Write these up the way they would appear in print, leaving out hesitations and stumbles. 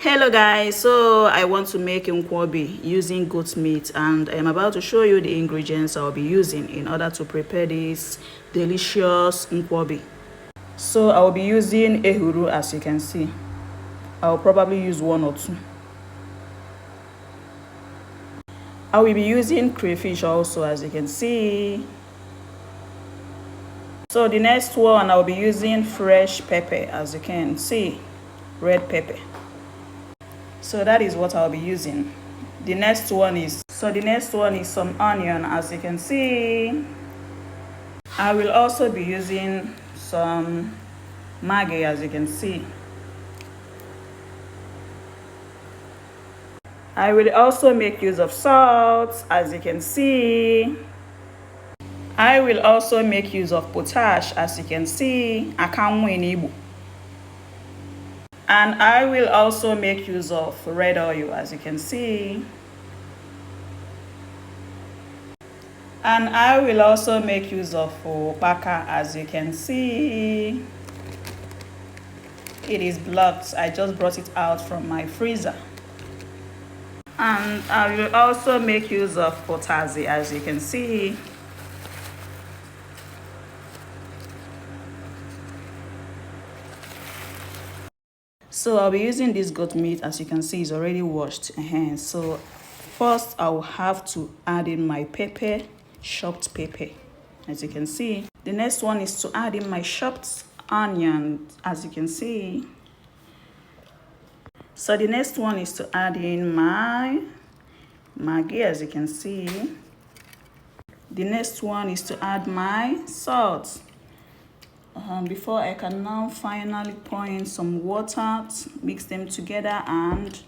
Hello guys, so I want to make Nkwobi using goat meat, and I'm about to show you the ingredients I'll be using in order to prepare this delicious Nkwobi. So I'll be using ehuru, as you can see. I'll probably use one or two. I will be using crayfish also, as you can see. So the next one, I'll be using fresh pepper, as you can see, red pepper. So that is what I'll be using. The next one is some onion, as you can see. I will also be using some maggi, as you can see. I will also make use of salt, as you can see. I will also make use of potash, as you can see. Akanwu in Igbo. And I will also make use of red oil, as you can see. And I will also make use of opaka, as you can see. It is blocked. I just brought it out from my freezer. And I will also make use of potassium, as you can see. So I'll be using this goat meat, as you can see, is already washed. So first I will have to add in my pepper, chopped pepper, as you can see. The next one is to add in my chopped onion, as you can see. So the next one is to add in my maggi, as you can see. The next one is to add my salt. Before I can now finally pour in some water, mix them together and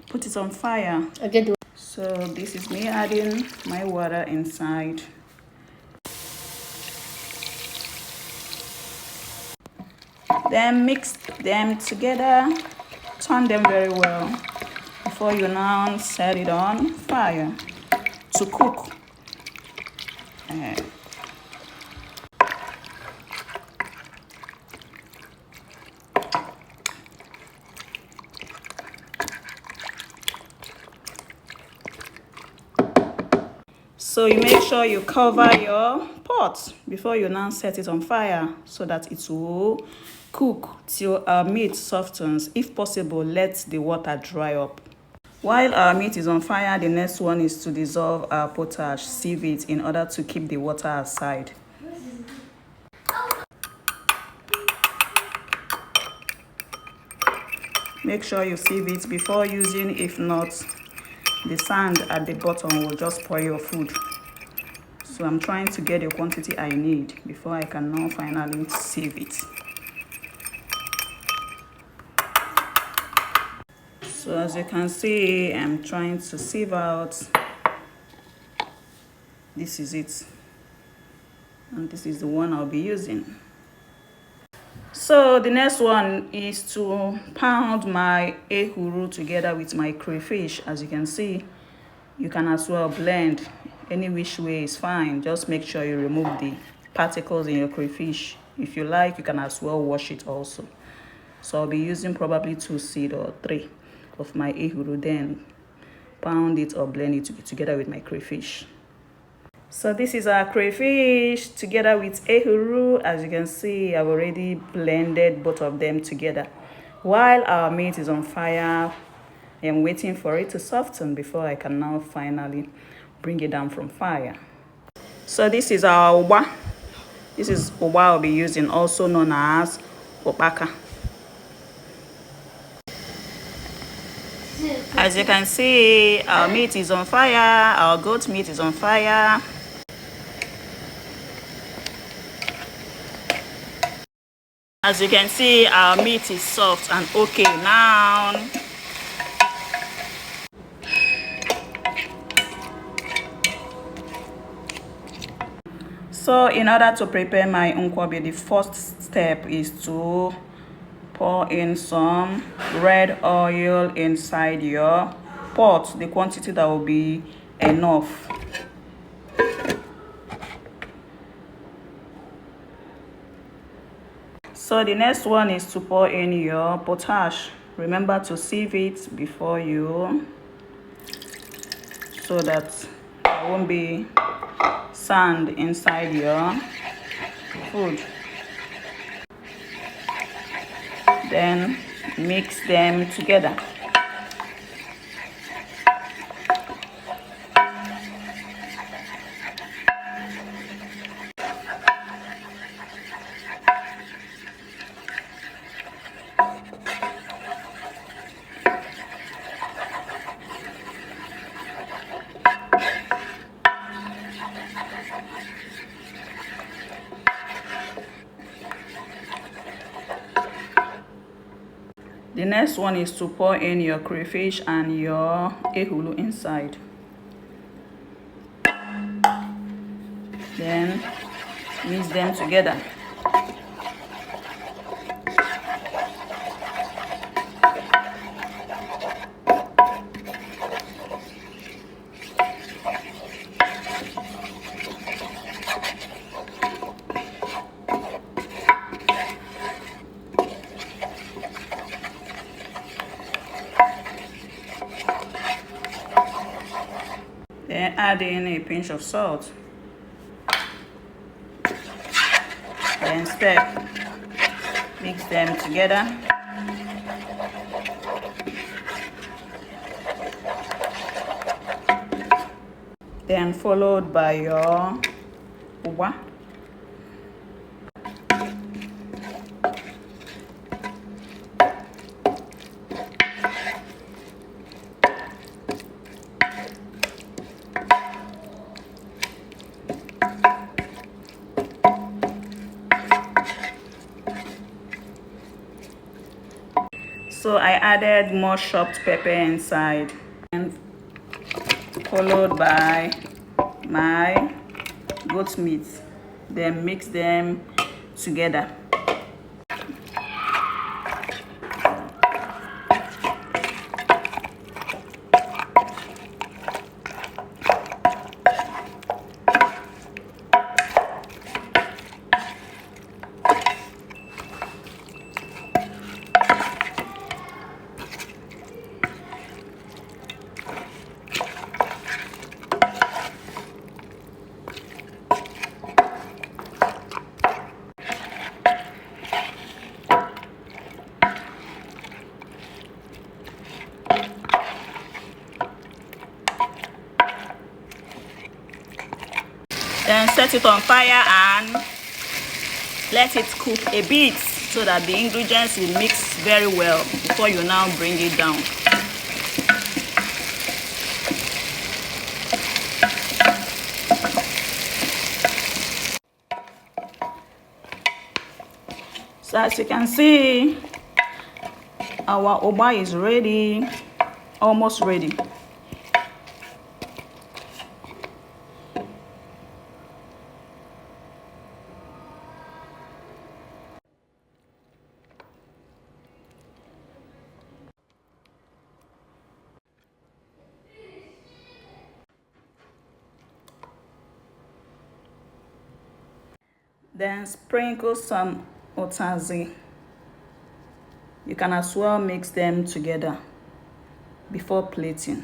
put it on fire. So this is me adding my water inside. Then mix them together, turn them very well before you now set it on fire to cook. So you make sure you cover your pot before you now set it on fire so that it will cook till our meat softens. If possible, let the water dry up. While our meat is on fire, the next one is to dissolve our potash, sieve it in order to keep the water aside. Make sure you sieve it before using, if not, the sand at the bottom will just spoil your food. So I'm trying to get the quantity I need before I can now finally sieve it. So as you can see, I'm trying to sieve out. This is it. And this is the one I'll be using. So the next one is to pound my ehuru together with my crayfish. As you can see, you can as well blend any which way is fine. Just make sure you remove the particles in your crayfish. If you like, you can as well wash it also. So I'll be using probably 2 seeds or 3 of my ehuru, then pound it or blend it together with my crayfish. So this is our crayfish together with ehuru. As you can see, I've already blended both of them together. While our meat is on fire, I am waiting for it to soften before I can now finally bring it down from fire. So this is our uba. This is uba I'll be using, also known as opaka. As you can see, our meat is on fire. Our goat meat is on fire. As you can see, our meat is soft and okay now. So in order to prepare my Nkwobi, the first step is to pour in some red oil inside your pot, the quantity that will be enough. So the next one is to pour in your potash, remember to sieve it before you, so that there won't be sand inside your food. Then mix them together. The next one is to pour in your crayfish and your ehulu inside. Then mix them together. Then add in a pinch of salt. Then stir. Mix them together. Then followed by your uwa. So I added more chopped pepper inside, and followed by my goat meat. Then mix them together. Then set it on fire and let it cook a bit so that the ingredients will mix very well before you now bring it down. So as you can see, our oba is ready, almost ready. Then sprinkle some otazi. You can as well mix them together before plating.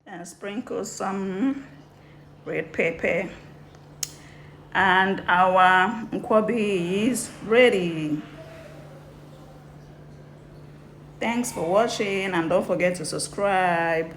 And sprinkle some red pepper. And our Nkwobi is ready. Thanks for watching, and don't forget to subscribe.